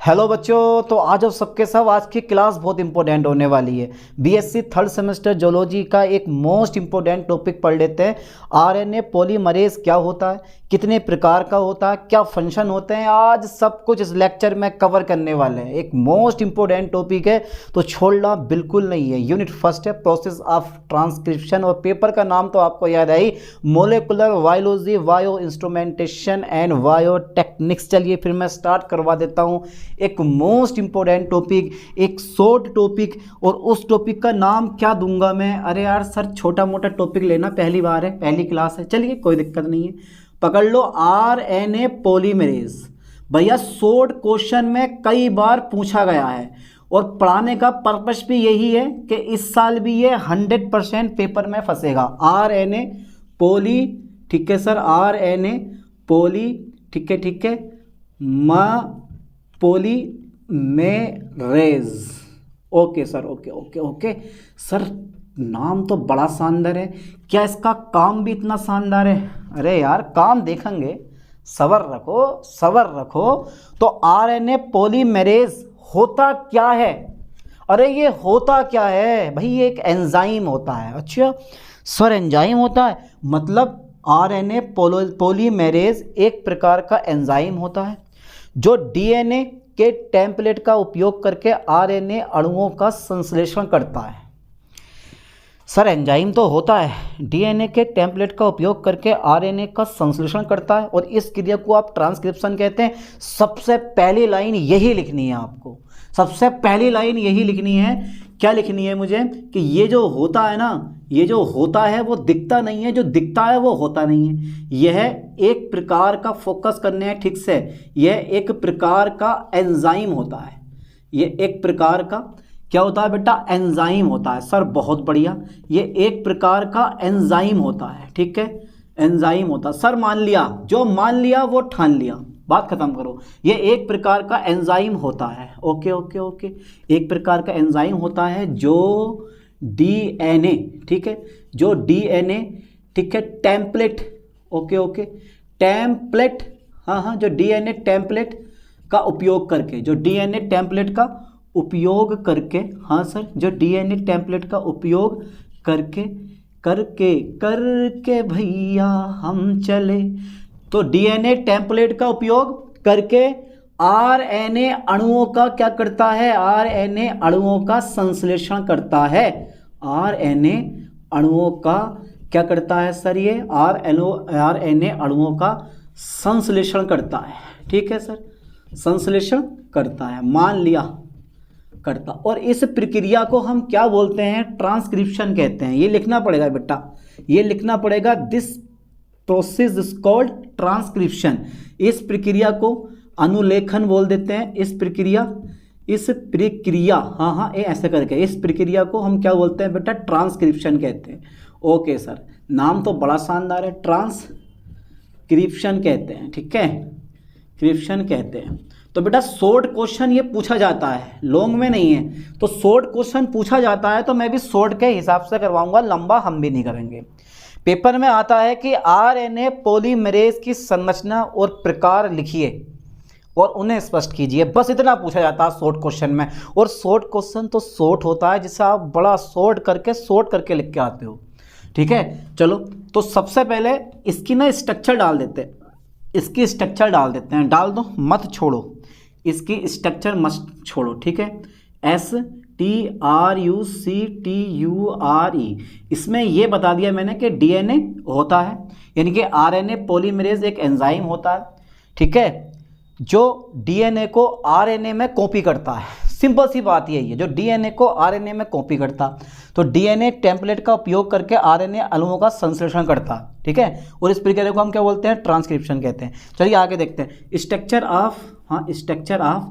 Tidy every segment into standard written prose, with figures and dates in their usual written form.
Hello बच्चों, तो आज आप सबके सब आज की क्लास बहुत इंपॉर्टेंट होने वाली है। बीएससी थर्ड सेमेस्टर जोलॉजी का एक मोस्ट इंपॉर्टेंट टॉपिक पढ़ लेते हैं। आरएनए पॉलीमरेज क्या होता है, कितने प्रकार का होता है, क्या फंक्शन होते हैं, आज सब कुछ इस लेक्चर में कवर करने वाले हैं। एक मोस्ट इंपॉर्टेंट टॉपिक है तो छोड़ना बिल्कुल नहीं है। यूनिट फर्स्ट है प्रोसेस ऑफ ट्रांसक्रिप्शन और पेपर का नाम तो आपको याद है ही, molecular biology, bio instrumentation and biotechniques. चलिए फिर मैं स्टार्ट करवा देता हूँ। एक मोस्ट इंपॉर्टेंट टॉपिक, एक शॉर्ट टॉपिक, और उस टॉपिक का नाम क्या दूंगा मैं? अरे यार सर, छोटा मोटा टॉपिक लेना, पहली बार है, पहली क्लास है। चलिए कोई दिक्कत नहीं है, पकड़ लो। आरएनए पॉलीमरेज भैया शॉर्ट क्वेश्चन में कई बार पूछा गया है और पढ़ाने का पर्पस भी यही है कि इस साल भी ये 100% पेपर में फंसेगा। आरएनए पॉली, ठीक है सर, आरएनए पॉली, ठीक है ठीक है, polymerase. Okay sir, okay okay okay sir, नाम तो बड़ा शानदार है, क्या इसका काम भी इतना शानदार है? अरे यार काम देखेंगे, सबर रखो सबर रखो। तो आरएनए पॉलीमरेज होता क्या है? अरे ये होता क्या है भाई? ये एक एंजाइम होता है। अच्छा सर, एंजाइम होता है, मतलब आरएनए पॉलीमरेज एक प्रकार का एंजाइम होता है जो डीएनए के टेम्पलेट का उपयोग करके आरएनए अणुओं का संश्लेषण करता है। सर एंजाइम तो होता है, डीएनए के टेम्पलेट का उपयोग करके आरएनए का संश्लेषण करता है, और इस क्रिया को आप ट्रांसक्रिप्शन कहते हैं। सबसे पहली लाइन यही लिखनी है आपको, सबसे पहली लाइन यही लिखनी है। क्या लिखनी है मुझे? कि ये जो होता है ना, ये जो होता है वो दिखता नहीं है, जो दिखता है वो होता नहीं है। यह एक प्रकार का, फोकस करने हैं ठीक से, यह एक प्रकार का एंजाइम होता है। यह एक प्रकार का क्या होता है बेटा? एंजाइम होता है। सर बहुत बढ़िया, ये एक प्रकार का एंजाइम होता है, ठीक है, एंजाइम होता है। सर मान लिया, जो मान लिया वो ठान लिया, बात खत्म करो। ये एक प्रकार का एंजाइम होता है। ओके ओके ओके, एक प्रकार का एंजाइम होता है जो डीएनए, ठीक है, जो डीएनए, ठीक है, टेम्पलेट, ओके ओके, टेम्पलेट, हाँ हाँ, जो डीएनए टेम्पलेट का उपयोग करके, जो डीएनए टेम्पलेट का उपयोग करके, हाँ सर, जो डीएनए टेम्पलेट का उपयोग करके करके करके भैया हम चले। तो डीएनए टेम्पलेट का उपयोग करके आरएनए अणुओं का क्या करता है? आरएनए अणुओं का संश्लेषण करता है। आरएनए अणुओं का क्या करता है सर? ये आरएनए अणुओं का संश्लेषण करता है, ठीक है सर, संश्लेषण करता है, मान लिया करता। और इस प्रक्रिया को हम क्या बोलते हैं? ट्रांसक्रिप्शन कहते हैं। ये लिखना पड़ेगा बेटा, ये लिखना पड़ेगा। This process is called transcription. इस प्रक्रिया को अनुलेखन बोल देते हैं। इस प्रक्रिया, हाँ हाँ, ये ऐसे करके, इस प्रक्रिया को हम क्या बोलते हैं बेटा? ट्रांसक्रिप्शन कहते हैं। ओके सर, नाम तो बड़ा शानदार है, ट्रांसक्रिप्शन कहते हैं, ठीक है, क्रिप्शन कहते हैं। तो बेटा शॉर्ट क्वेश्चन ये पूछा जाता है, लॉन्ग में नहीं है। तो शॉर्ट क्वेश्चन पूछा जाता है तो मैं भी शॉर्ट के हिसाब से करवाऊंगा, लंबा हम भी नहीं करेंगे। पेपर में आता है कि आरएनए पॉलीमरेज की संरचना और प्रकार लिखिए और उन्हें स्पष्ट कीजिए, बस इतना पूछा जाता है शॉर्ट क्वेश्चन में। और शॉर्ट क्वेश्चन तो शॉर्ट होता है जिसे आप बड़ा शॉर्ट करके लिख के आते हो, ठीक है। चलो तो सबसे पहले इसकी ना स्ट्रक्चर डाल देते हैं, इसकी स्ट्रक्चर डाल देते हैं। डाल दो, मत छोड़ो, इसकी स्ट्रक्चर मत छोड़ो, ठीक है। STRUCTURE, इसमें ये बता दिया मैंने कि डीएनए होता है, यानी कि आरएनए पॉलीमरेज एक एंजाइम होता है, ठीक है, जो डीएनए को आरएनए में कॉपी करता है। सिंपल सी बात यही है, जो डीएनए को आरएनए में कॉपी करता, तो डीएनए टेम्पलेट का उपयोग करके आरएनए अणुओं का संश्लेषण करता, ठीक है। और इस प्रक्रिया को हम क्या बोलते हैं? ट्रांसक्रिप्शन कहते हैं। चलिए आगे देखते हैं। स्ट्रक्चर ऑफ, हाँ, स्ट्रक्चर ऑफ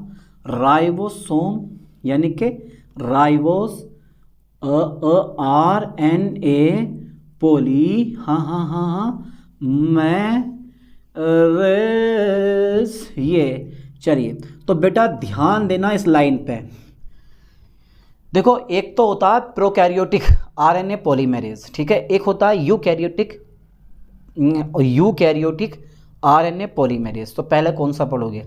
राइबोसोम, यानी कि राइबोस, आरएनए पॉली, हाँ हाँ हाँ हाँ, रेस, ये। चलिए तो बेटा ध्यान देना इस लाइन पे। देखो एक तो होता है प्रोकैरियोटिक आरएनए पॉलीमरेज, ठीक है, एक होता है यूकैरियोटिक आरएनए पॉलीमरेज। तो पहले कौन सा पढ़ोगे?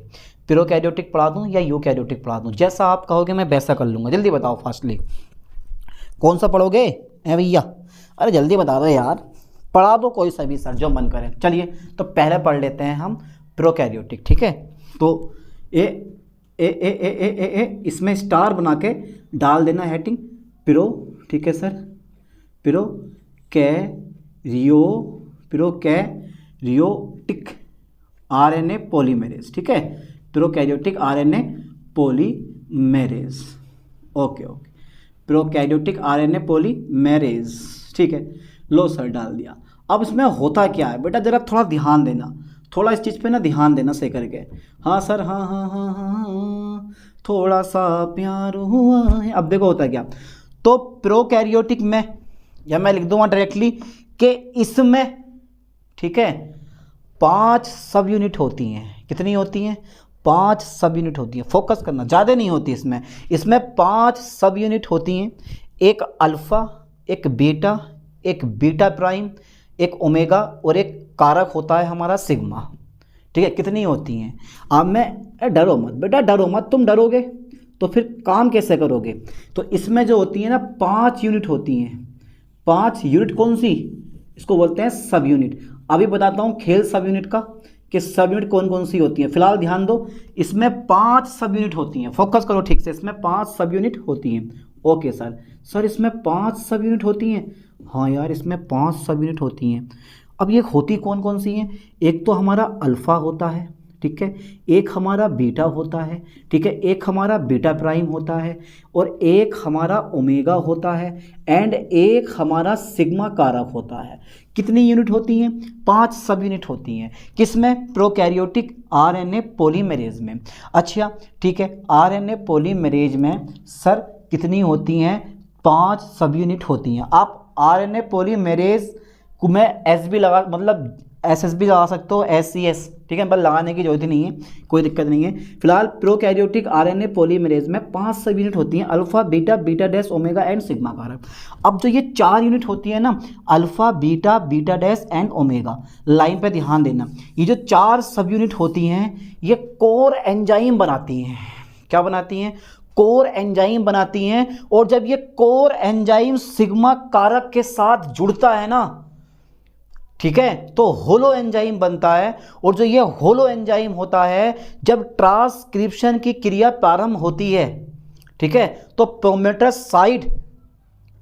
प्रोकैरियोटिक पढ़ा दूं या यूकैरियोटिक पढ़ा दूं? जैसा आप कहोगे मैं वैसा कर लूँगा। जल्दी बताओ फास्टली, कौन सा पढ़ोगे ए भैया? अरे जल्दी बता दो यार, पढ़ा दो कोई सा भी सर, जो मन करे। चलिए तो पहले पढ़ लेते हैं हम प्रोकैरियोटिक, ठीक है। तो ए ए ए ए ए ए ए इसमें स्टार बना के डाल देना हेडिंग प्रो, ठीक है सर। प्रोकैरियोटिक आरएनए पॉलीमेरेज, ठीक है। Prokaryotic RNA polymerase, okay okay, prokaryotic RNA polymerase, ठीक है। लो सर डाल दिया। अब इसमें होता क्या है बेटा, जरा थोड़ा ध्यान देना, थोड़ा इस चीज़ पे ना ध्यान देना सही करके। हाँ सर, हाँ हाँ हाँ हाँ, थोड़ा सा प्यार हुआ है। अब देखो होता क्या, तो प्रोकैरियोटिक में, या मैं लिख दूंगा डायरेक्टली कि इसमें, ठीक है, 5 सब यूनिट होती हैं। कितनी होती हैं? 5 सब यूनिट होती हैं। फोकस करना, ज़्यादा नहीं होती इसमें 5 सब यूनिट होती हैं। एक अल्फ़ा, एक बीटा, एक बीटा प्राइम, एक ओमेगा और एक कारक होता है हमारा सिग्मा, ठीक है। कितनी होती हैं? अब मैं, डरो मत बेटा, डरो मत, तुम डरोगे तो फिर काम कैसे करोगे? तो इसमें जो होती है ना 5 यूनिट होती हैं। 5 यूनिट कौन सी? इसको बोलते हैं सब यूनिट। अभी बताता हूँ खेल सब यूनिट का कि सब यूनिट कौन कौन सी होती हैं। फिलहाल ध्यान दो, इसमें 5 सब यूनिट होती हैं। फोकस करो ठीक से, इसमें 5 सब यूनिट होती हैं। ओके सर इसमें 5 सब यूनिट होती हैं। हाँ यार, इसमें 5 सब यूनिट होती हैं। अब ये होती कौन कौन सी हैं? एक तो हमारा अल्फ़ा होता है, ठीक है, एक हमारा बीटा होता है, ठीक है, एक हमारा बीटा प्राइम होता है, और एक हमारा ओमेगा होता है, एंड एक हमारा सिग्मा कारक होता है। कितनी यूनिट होती हैं? 5 सब यूनिट होती हैं। किसमें? प्रोकैरियोटिक आरएनए पॉलीमेरेज में। अच्छा ठीक है, आरएनए पॉलीमेरेज में सर कितनी होती हैं? 5 सब यूनिट होती हैं। आप आरएनए पॉलीमेरेज को मैं एस भी लगा, मतलब एस भी लगा सकते हो, SCS, ठीक है, बस लगाने की जरूरत ही नहीं है, कोई दिक्कत नहीं है। फिलहाल प्रोकैरियोटिक आरएनए पॉलीमेरेज में 5 सब यूनिट होती हैं, alpha, beta, beta dash, omega and sigma कारक। अब जो ये 4 यूनिट होती है ना, alpha, beta, beta dash and omega, line पे ध्यान देना, ये जो 4 सब यूनिट होती हैं ये कोर एंजाइम बनाती हैं। क्या बनाती हैं? कोर एंजाइम बनाती हैं। और जब ये कोर एंजाइम सिग्मा कारक के साथ जुड़ता है ना, ठीक है, तो होलो एंजाइम बनता है। और जो ये होलो एंजाइम होता है, जब ट्रांसक्रिप्शन की क्रिया प्रारंभ होती है, ठीक है, तो प्रोमोटर साइट,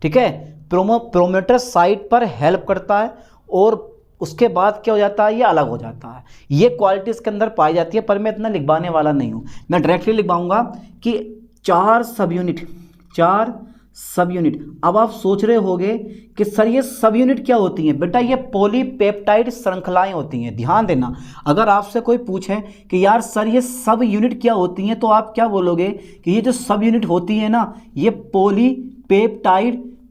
ठीक है, प्रोमोटर साइट पर हेल्प करता है, और उसके बाद क्या हो जाता है? ये अलग हो जाता है। ये क्वालिटी इसके अंदर पाई जाती है, पर मैं इतना लिखवाने वाला नहीं हूँ। मैं डायरेक्टली लिखवाऊंगा कि 4 सब यूनिट, 4 सब यूनिट। अब आप सोच रहे होंगे कि सर ये सब यूनिट क्या होती हैं? बेटा ये पॉलीपेप्टाइड श्रृंखलाएं होती हैं। ध्यान देना, अगर आपसे कोई पूछे कि यार सर ये सब यूनिट क्या होती हैं, तो आप क्या बोलोगे कि ये जो सब यूनिट होती है ना, ये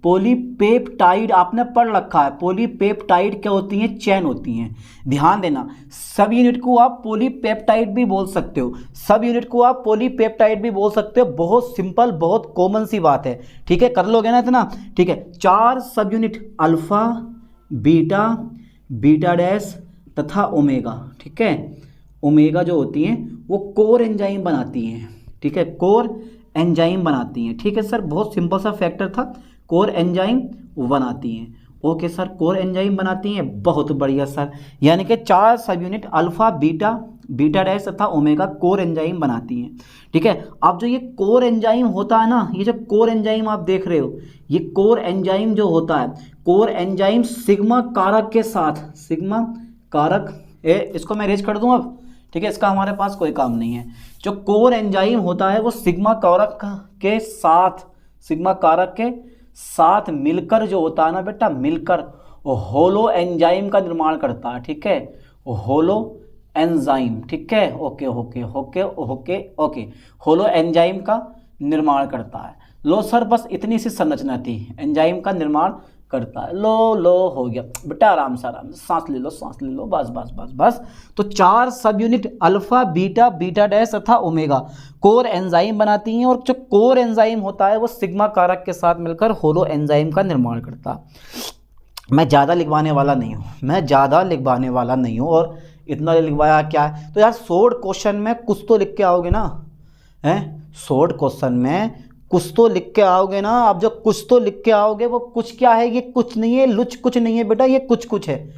पॉलीपेप्टाइड आपने पढ़ रखा है। पॉलीपेप्टाइड क्या होती हैं? चेन होती हैं। ध्यान देना, सब यूनिट को आप पॉलीपेप्टाइड भी बोल सकते हो, सब यूनिट को आप पॉलीपेप्टाइड भी बोल सकते हो। बहुत सिंपल, बहुत कॉमन सी बात है, ठीक है, कर लोगे ना इतना, ठीक है। 4 सब unit, alpha, beta, beta dash तथा ओमेगा, ठीक है, ओमेगा जो होती हैं वो कोर एंजाइम बनाती हैं, ठीक है, कोर एंजाइम बनाती हैं। ठीक है सर, बहुत सिंपल सा फैक्टर था, कोर एंजाइम बनाती हैं। ओके सर, कोर एंजाइम बनाती हैं, बहुत बढ़िया सर। यानी कि 4 सब unit alpha, beta, beta dash तथा ओमेगा कोर एंजाइम बनाती हैं, ठीक है। अब जो ये कोर एंजाइम होता है ना, ये जो कोर एंजाइम आप देख रहे हो, ये कोर एंजाइम जो होता है, कोर एंजाइम सिग्मा कारक के साथ, सिग्मा कारक, इसको मैं रेज कर दूं अब, ठीक है, इसका हमारे पास कोई काम नहीं है। जो कोर एंजाइम होता है वो सिग्मा कारक के साथ, सिग्मा कारक के साथ मिलकर जो होता है ना बेटा, मिलकर होलो एंजाइम का निर्माण करता है, ठीक है, होलो एंजाइम, ठीक है, okay okay okay okay okay, holo enzyme का निर्माण करता है। लो सर, बस इतनी सी संरचना थी, एंजाइम का निर्माण करता है। लो हो गया बेटा, आराम से सांस ले लो, सांस ले लो, बस बस बस बस। तो 4 सब unit alpha, beta, beta dash तथा ओमेगा कोर एंजाइम बनाती हैं, और जो कोर एंजाइम होता है वो सिग्मा कारक के साथ मिलकर होलो एंजाइम का निर्माण करता है। मैं ज़्यादा लिखवाने वाला नहीं हूँ, मैं ज़्यादा लिखवाने वाला नहीं हूँ, और इतना लिखवाया क्या है। तो यार शॉर्ट क्वेश्चन में कुछ तो लिख के आओगे ना, हैं, शॉर्ट क्वेश्चन में कुछ तो लिख के आओगे ना। आप जो कुछ तो लिख के आओगे वो कुछ क्या है, ये कुछ नहीं है, लुच कुछ नहीं है बेटा, ये कुछ कुछ है,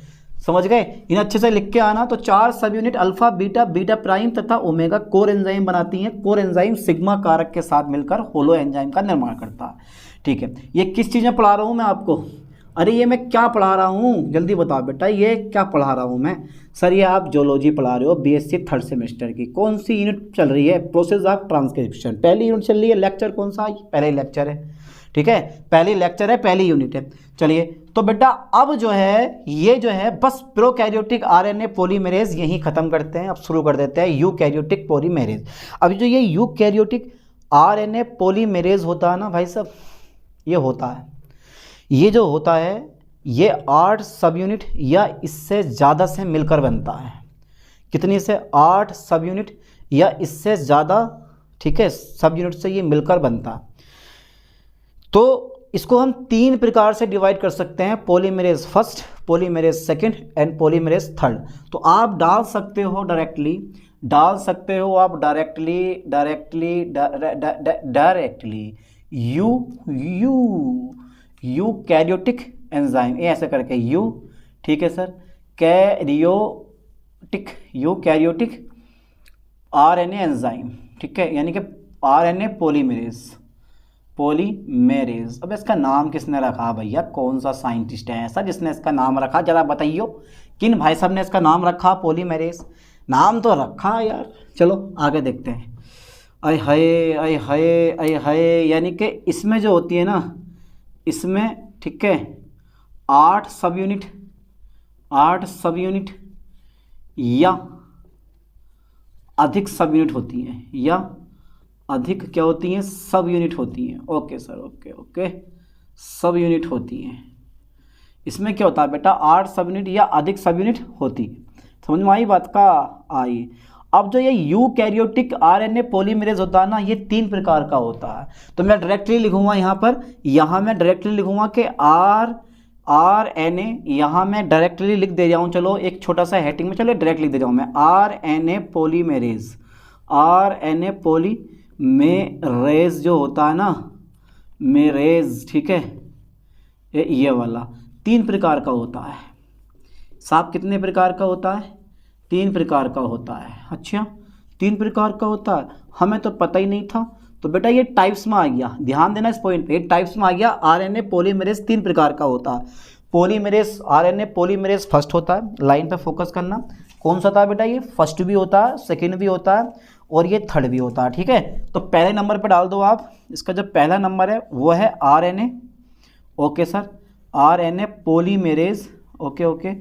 समझ गए। इन अच्छे से लिख के आना। तो 4 सब unit alpha beta beta prime तथा ओमेगा कोर एंजाइम बनाती हैं। कोर एंजाइम सिग्मा कारक के साथ मिलकर होलो एंजाइम का निर्माण करता है। ठीक है, ये किस चीज़ में पढ़ा रहा हूँ मैं आपको, अरे ये मैं क्या पढ़ा रहा हूँ, जल्दी बताओ बेटा, ये क्या पढ़ा रहा हूँ मैं। सर ये आप जोलॉजी पढ़ा रहे हो, बीएससी 3rd सेमेस्टर की। कौन सी यूनिट चल रही है, प्रोसेस ऑफ ट्रांसक्रिप्शन, पहली यूनिट चल रही है। लेक्चर कौन सा, पहला ही लेक्चर है, ठीक है, पहली लेक्चर है, पहली यूनिट है। चलिए तो बेटा अब जो है ये जो है बस प्रोकैरियोटिक आरएनए पॉलीमरेज यहीं ख़त्म करते हैं। अब शुरू कर देते हैं यूकैरियोटिक पॉलीमरेज। अब जो ये यूकैरियोटिक आरएनए पॉलीमरेज होता है ना भाई साहब, ये होता है, ये जो होता है ये 8 सब यूनिट या इससे ज़्यादा से मिलकर बनता है। कितनी से, 8 सब यूनिट या इससे ज़्यादा, ठीक है, सब यूनिट से ये मिलकर बनता है। तो इसको हम 3 प्रकार से डिवाइड कर सकते हैं, polymerase first, polymerase second and polymerase third. तो आप डाल सकते हो डायरेक्टली, डाल सकते हो आप डायरेक्टली यूकैरियोटिक एंजाइम, ये ऐसे करके यू, ठीक है सर, यूकैरियोटिक आरएनए एंजाइम, ठीक है, यानी कि आरएनए पॉलीमरेज। अब इसका नाम किसने रखा भैया, कौन सा साइंटिस्ट है ऐसा जिसने इसका नाम रखा, जरा बताइयो किन भाई साहब ने इसका नाम रखा पॉलीमरेज, नाम तो रखा यार। चलो आगे देखते हैं। अय हाय, यानी कि इसमें जो होती है ना, इसमें, ठीक है, 8 सब यूनिट या अधिक सब यूनिट होती हैं, या अधिक क्या होती हैं, सब यूनिट होती हैं। ओके सर, ओके, सब यूनिट होती हैं। इसमें क्या होता है बेटा, 8 सब यूनिट या अधिक सब यूनिट होती है। समझ में आई बात का, आई। अब जो ये यूकैरियोटिक आरएनए पॉलीमरेज होता है ना, ये 3 प्रकार का होता है। तो मैं डायरेक्टली लिखूंगा यहाँ पर, यहाँ मैं डायरेक्टली लिखूंगा कि आरएनए, यहाँ मैं डायरेक्टली लिख दे रहा हूँ, चलो एक छोटा सा हेडिंग में, चलो डायरेक्ट लिख दे रहा हूँ मैं, आरएनए पॉलीमरेज जो होता है ना, मेरेज, ठीक है, ये वाला 3 प्रकार का होता है। साहब कितने प्रकार का होता है, 3 प्रकार का होता है। अच्छा 3 प्रकार का होता है, हमें तो पता ही नहीं था। तो बेटा ये टाइप्स में आ गया, ध्यान देना इस पॉइंट पे, टाइप्स में आ गया। आरएनए पॉलीमरेज 3 प्रकार का होता है। पॉलीमरेज, आरएनए पॉलीमरेज फर्स्ट होता है, लाइन पे फोकस करना, कौन सा होता है बेटा, ये फर्स्ट भी होता है, सेकंड भी होता है और ये थर्ड भी होता है, ठीक है। तो पहले नंबर पे डाल दो आप, इसका जो पहला नंबर है वो है RNA, okay sir, RNA polymerase, okay,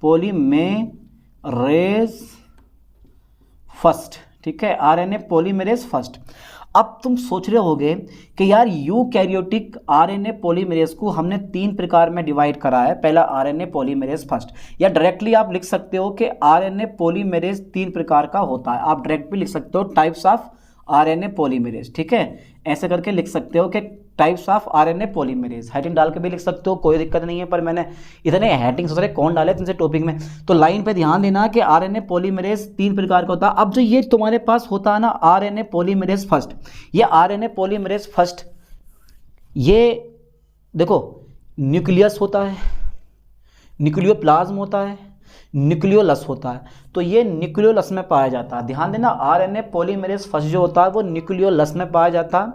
polymerase first, ठीक है, आरएनए पॉलीमरेज फर्स्ट। अब तुम सोच रहे होगे कि यार यूकैरियोटिक आरएनए पॉलीमरेज को हमने 3 प्रकार में डिवाइड करा है, पहला आरएनए पॉलीमरेज फर्स्ट, या डायरेक्टली आप लिख सकते हो कि आरएनए पॉलीमरेज 3 प्रकार का होता है। आप डायरेक्ट भी लिख सकते हो टाइप्स ऑफ आरएनए पॉलीमरेज, ठीक है, ऐसे करके लिख सकते हो कि types of RNA polymerase, heading डाल के भी लिख सकते हो, कोई दिक्कत नहीं है। पर मैंने इतने हेडिंग सोच रहे कौन डाले तुमसे टॉपिक में, तो लाइन पे ध्यान देना कि आरएनए पॉलीमरेज 3 प्रकार का होता है। अब जो ये तुम्हारे पास होता है ना आरएनए पॉलीमरेज फर्स्ट, ये आरएनए पॉलीमरेज फर्स्ट, ये देखो न्यूक्लियस होता है, न्यूक्लियोप्लाज्म होता है, न्यूक्लियोलस होता है। तो ये न्यूक्लियोलस में पाया जाता है, ध्यान देना, आरएनए पॉलीमरेज फर्स्ट जो होता है वो न्यूक्लियोलस में पाया जाता है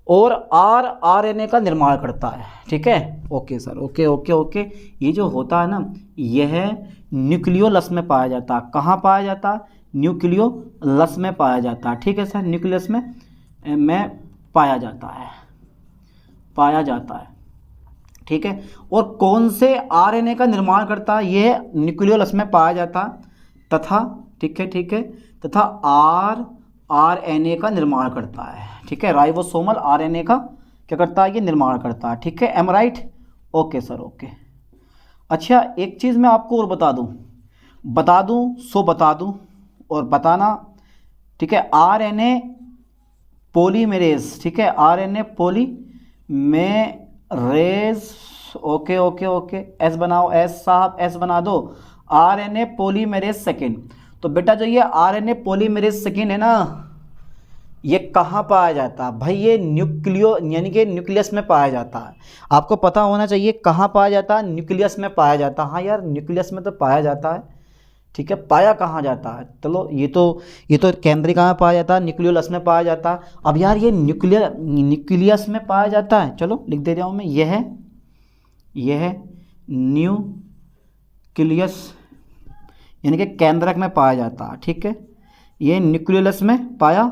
और आरएनए का निर्माण करता है, ठीक है। ओके सर, ओके, ये जो होता है ना यह न्यूक्लियोलस में पाया जाता है। कहाँ पाया जाता है, न्यूक्लियोलस में पाया जाता है, ठीक है सर, न्यूक्लियस में पाया जाता है, ठीक है। और कौन से आरएनए का निर्माण करता है, यह न्यूक्लियोलस में पाया जाता तथा, ठीक है, तथा आरएनए का निर्माण करता है, ठीक है, राइबोसोमल आरएनए का क्या करता है, ये निर्माण करता है, ठीक है। Am right, okay sir, okay. अच्छा एक चीज़ मैं आपको और बता दूं और बताना, ठीक है, आरएनए पॉलीमरेज, ठीक है, आरएनए पॉलीमरेज, ओके, एस बनाओ, एस साहब एस बना दो, आरएनए पॉलीमरेज सेकेंड। तो बेटा जो ये आरएनए पॉलीमरेज सेकेंड है ना, ये कहाँ पाया जाता है भाई? ये न्यूक्लियो यानी कि न्यूक्लियस में पाया जाता है। आपको पता होना चाहिए कहाँ पाया जाता है, न्यूक्लियस में पाया जाता है। हाँ यार, न्यूक्लियस में तो पाया जाता है, ठीक है। पाया कहाँ जाता है? चलो ये तो केंद्रिका में पाया जाता है, न्यूक्लियोलस में पाया जाता है। अब यार ये न्यूक्लियस में पाया जाता है, चलो लिख दे रहा हूँ मैं, यह है न्यूक्लियस यानी कि केंद्रक में पाया जाता है, ठीक है। ये न्यूक्लियस में पाया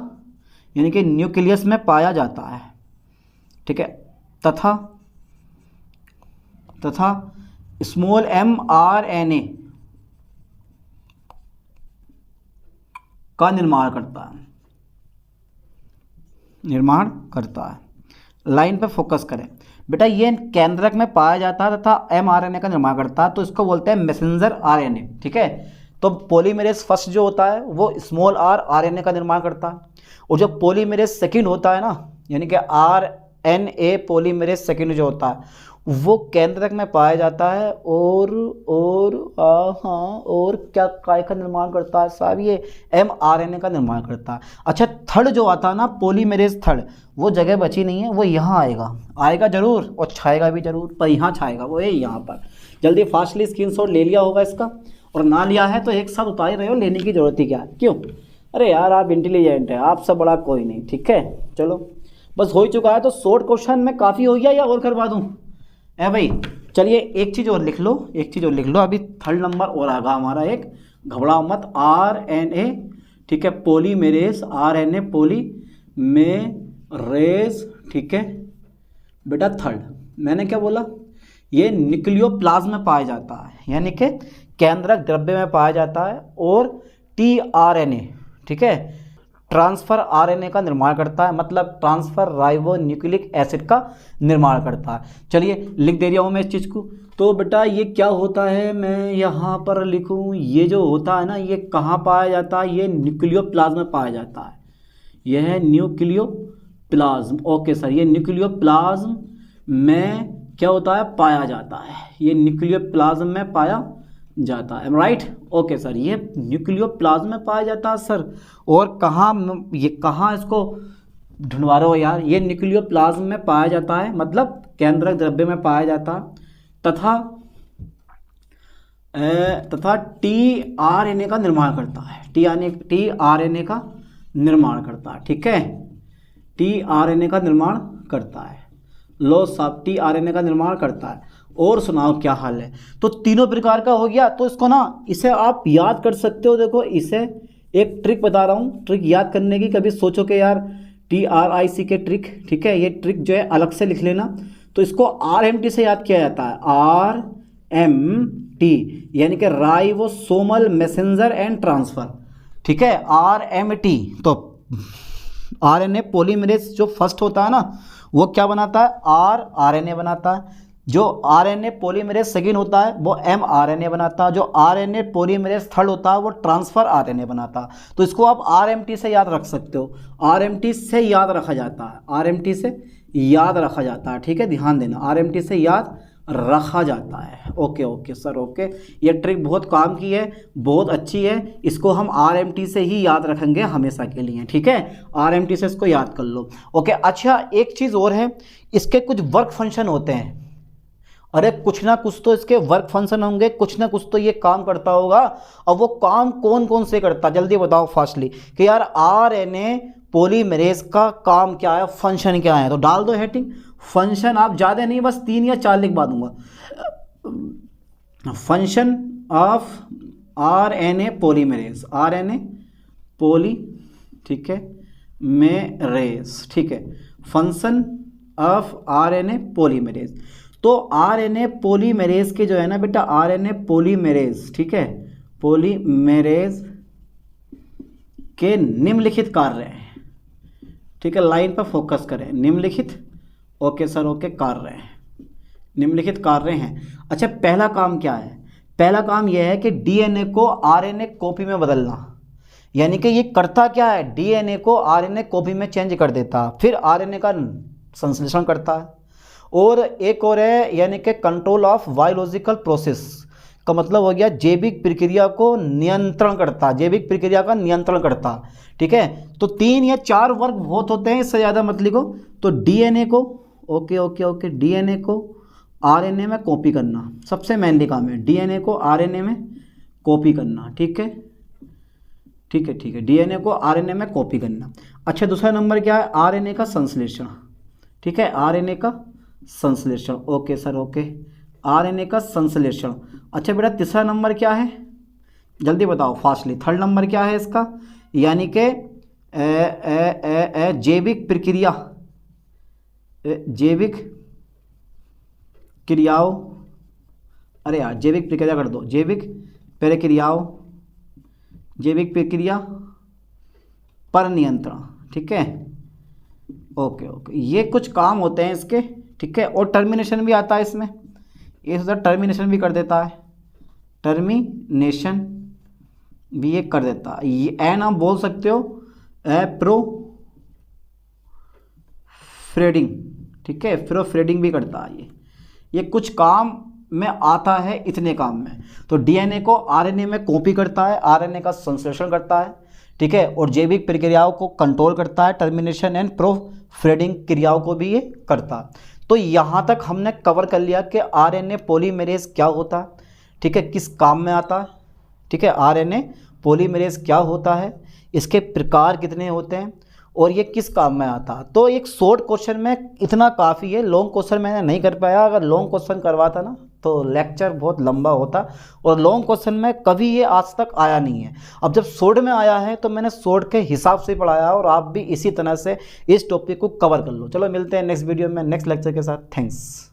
यानी कि न्यूक्लियस में पाया जाता है, ठीक है। तथा स्मॉल mRNA का निर्माण करता है। लाइन पे फोकस करें बेटा, ये केंद्रक में पाया जाता है तथा mRNA का निर्माण करता है, तो इसको बोलते हैं मैसेंजर RNA, ठीक है। तो पॉलीमरेज फर्स्ट जो होता है वो स्मॉल r RNA का निर्माण करता है, और जो पॉलीमरेज सेकंड होता है ना, यानी कि RNA पॉलीमरेज सेकंड जो होता है वो केंद्रक में पाया जाता है, और क्या काय का निर्माण करता है साहब? ये mRNA का निर्माण करता है। अच्छा, थर्ड जो आता है ना, पॉलीमरेज थर्ड, वो जगह बची नहीं है, वो यहाँ आएगा जरूर, और छाएगा भी जरूर, पर यहाँ छाएगा, वो है यहाँ पर। जल्दी फास्टली स्क्रीनशॉट ले लिया होगा इसका, और ना लिया है तो एक साथ उतार रहे हो, लेने की जरूरत ही क्या है? क्यों? अरे यार आप इंटेलिजेंट है, आपसे बड़ा कोई नहीं, ठीक है। चलो बस हो ही चुका है, तो शॉर्ट क्वेश्चन में काफ़ी हो गया या और करवा दूँ? है भाई, चलिए एक चीज़ और लिख लो, अभी थर्ड नंबर और आगा हमारा एक, घबराओ मत, RNA, ठीक है, पॉलीमरेज, RNA पॉलीमरेज, ठीक है बेटा। थर्ड मैंने क्या बोला? ये न्यूक्लियोप्लाज्म में पाया जाता है, यानी कि केंद्रक द्रव्य में पाया जाता है, और tRNA, ठीक है, ट्रांसफर RNA का निर्माण करता है, मतलब ट्रांसफर राइबो न्यूक्लिक एसिड का निर्माण करता है। चलिए लिख दे रहा हूँ मैं इस चीज़ को। तो बेटा ये क्या होता है, मैं यहाँ पर लिखूँ, ये जो होता है ना, ये कहाँ पाया जाता है? ये न्यूक्लियोप्लाज्म में पाया जाता है, यह है न्यूक्लियोप्लाज्म। ओके सर, ये न्यूक्लियोप्लाज्म में क्या होता है? पाया जाता है, ये न्यूक्लियोप्लाज्म में पाया जाता है, राइट। ओके सर, ये न्यूक्लियोप्लाज्म में पाया जाता है सर, और कहाँ, ये कहाँ इसको ढूंढवा रहे हो यार? ये न्यूक्लियोप्लाज्म में पाया जाता है, मतलब केंद्रक द्रव्य में पाया जाता है, तथा tRNA का निर्माण करता है, tRNA का निर्माण करता है, ठीक है, tRNA का निर्माण करता है। लो साहब, tRNA का निर्माण करता है। और सुनाओ क्या हाल है? तो तीनों प्रकार का हो गया, तो इसको ना, इसे आप याद कर सकते हो। देखो, इसे एक ट्रिक बता रहा हूँ, ट्रिक याद करने की। कभी सोचो कि यार TRIC के ट्रिक, ठीक है, ये ट्रिक जो है अलग से लिख लेना। तो इसको RMT से याद किया जाता है, RMT यानी कि राइबोसोमल मैसेंजर एंड ट्रांसफर, ठीक है, RMT। तो RNA पॉलीमरेज जो फर्स्ट होता है ना, वो क्या बनाता है? RNA बनाता है। जो RNA पॉलीमरेज सेकेंड होता है वो mRNA बनाता है। जो RNA पॉलीमरेज थर्ड होता है वो ट्रांसफर RNA बनाता है। तो इसको आप RMT से याद रख सकते हो, RMT से याद रखा जाता है, RMT से याद रखा जाता है, ठीक है, ध्यान देना, RMT से याद रखा जाता है। ओके ओके सर, ओके, ये ट्रिक बहुत काम की है, बहुत अच्छी है, इसको हम RMT से ही याद रखेंगे हमेशा के लिए, ठीक है, RMT से इसको याद कर लो। ओके, अच्छा एक चीज़ और है, इसके कुछ वर्क फंक्शन होते हैं। अरे कुछ ना कुछ तो इसके वर्क फंक्शन होंगे, कुछ ना कुछ तो ये काम करता होगा। अब वो काम कौन कौन से करता, जल्दी बताओ फास्टली, कि यार RNA पॉलीमरेज का काम क्या है, फंक्शन क्या है? तो डाल दो हेडिंग, फंक्शन आप ज़्यादा नहीं, बस 3 या 4 लिखवा दूंगा। Function of RNA polymerase, RNA poly, ठीक है, मेरेज, ठीक है, फंक्शन ऑफ RNA पॉलीमरेज। तो RNA पॉलीमरेज के जो है ना बेटा, RNA पॉलीमरेज, ठीक है, पॉलीमरेज के निम्नलिखित कार्य हैं, ठीक है, लाइन पर फोकस करें, निम्नलिखित, ओके सर, ओके, कार्य हैं, निम्नलिखित कार्य हैं। अच्छा, पहला काम क्या है? पहला काम यह है कि DNA को RNA कॉपी में बदलना, यानी कि ये करता क्या है? DNA को RNA कॉपी में चेंज कर देता, फिर RNA का संश्लेषण करता है। और एक और है, यानी कि कंट्रोल ऑफ बायोलॉजिकल प्रोसेस, का मतलब हो गया जैविक प्रक्रिया को नियंत्रण करता, जैविक प्रक्रिया का नियंत्रण करता। ठीक है, तो 3 या 4 वर्ग बहुत होते हैं, इससे ज़्यादा मत लिखो। तो डीएनए को, ओके ओके ओके, डीएनए को आरएनए में कॉपी करना सबसे मेनली काम है, डीएनए को आरएनए में कॉपी करना। ठीक है ठीक है ठीक है, डीएनए को आरएनए में कॉपी करना। अच्छा, दूसरा नंबर क्या है? आरएनए का संश्लेषण। ठीक है, आरएनए का संश्लेषण, ओके सर ओके, आरएनए का संश्लेषण। अच्छा बेटा, तीसरा नंबर क्या है? जल्दी बताओ फास्टली। थर्ड नंबर क्या है इसका? यानी कि जैविक प्रक्रिया, जैविक क्रियाओं, अरे यार जैविक प्रक्रिया कर दो, जैविक प्रक्रियाओं, जैविक प्रक्रिया पर नियंत्रण। ठीक है, ओके ओके, ये कुछ काम होते हैं इसके। ठीक है, और टर्मिनेशन भी आता है इसमें, ये टर्मिनेशन भी कर देता है, टर्मिनेशन भी ये कर देता है। ये एन आप बोल सकते हो प्रोफ्रेडिंग। ठीक है, प्रोफ्रेडिंग भी करता है ये कुछ काम में आता है, इतने काम में। तो डीएनए को आरएनए में कॉपी करता है, आरएनए का संश्लेषण करता है। ठीक है, और जैविक प्रक्रियाओं को कंट्रोल करता है, टर्मिनेशन एंड प्रोफ्रेडिंग क्रियाओं को भी ये करता है। तो यहाँ तक हमने कवर कर लिया कि आरएनए पॉलीमरेज क्या होता है। ठीक है, किस काम में आता है। ठीक है, आरएनए पॉलीमरेज क्या होता है, इसके प्रकार कितने होते हैं और ये किस काम में आता है। तो एक शॉर्ट क्वेश्चन में इतना काफ़ी है, लॉन्ग क्वेश्चन मैंने नहीं कर पाया। अगर लॉन्ग क्वेश्चन करवाता ना तो लेक्चर बहुत लंबा होता, और लॉन्ग क्वेश्चन में कभी ये आज तक आया नहीं है। अब जब शॉर्ट में आया है तो मैंने शॉर्ट के हिसाब से पढ़ाया, और आप भी इसी तरह से इस टॉपिक को कवर कर लो। चलो मिलते हैं नेक्स्ट वीडियो में नेक्स्ट लेक्चर के साथ। थैंक्स।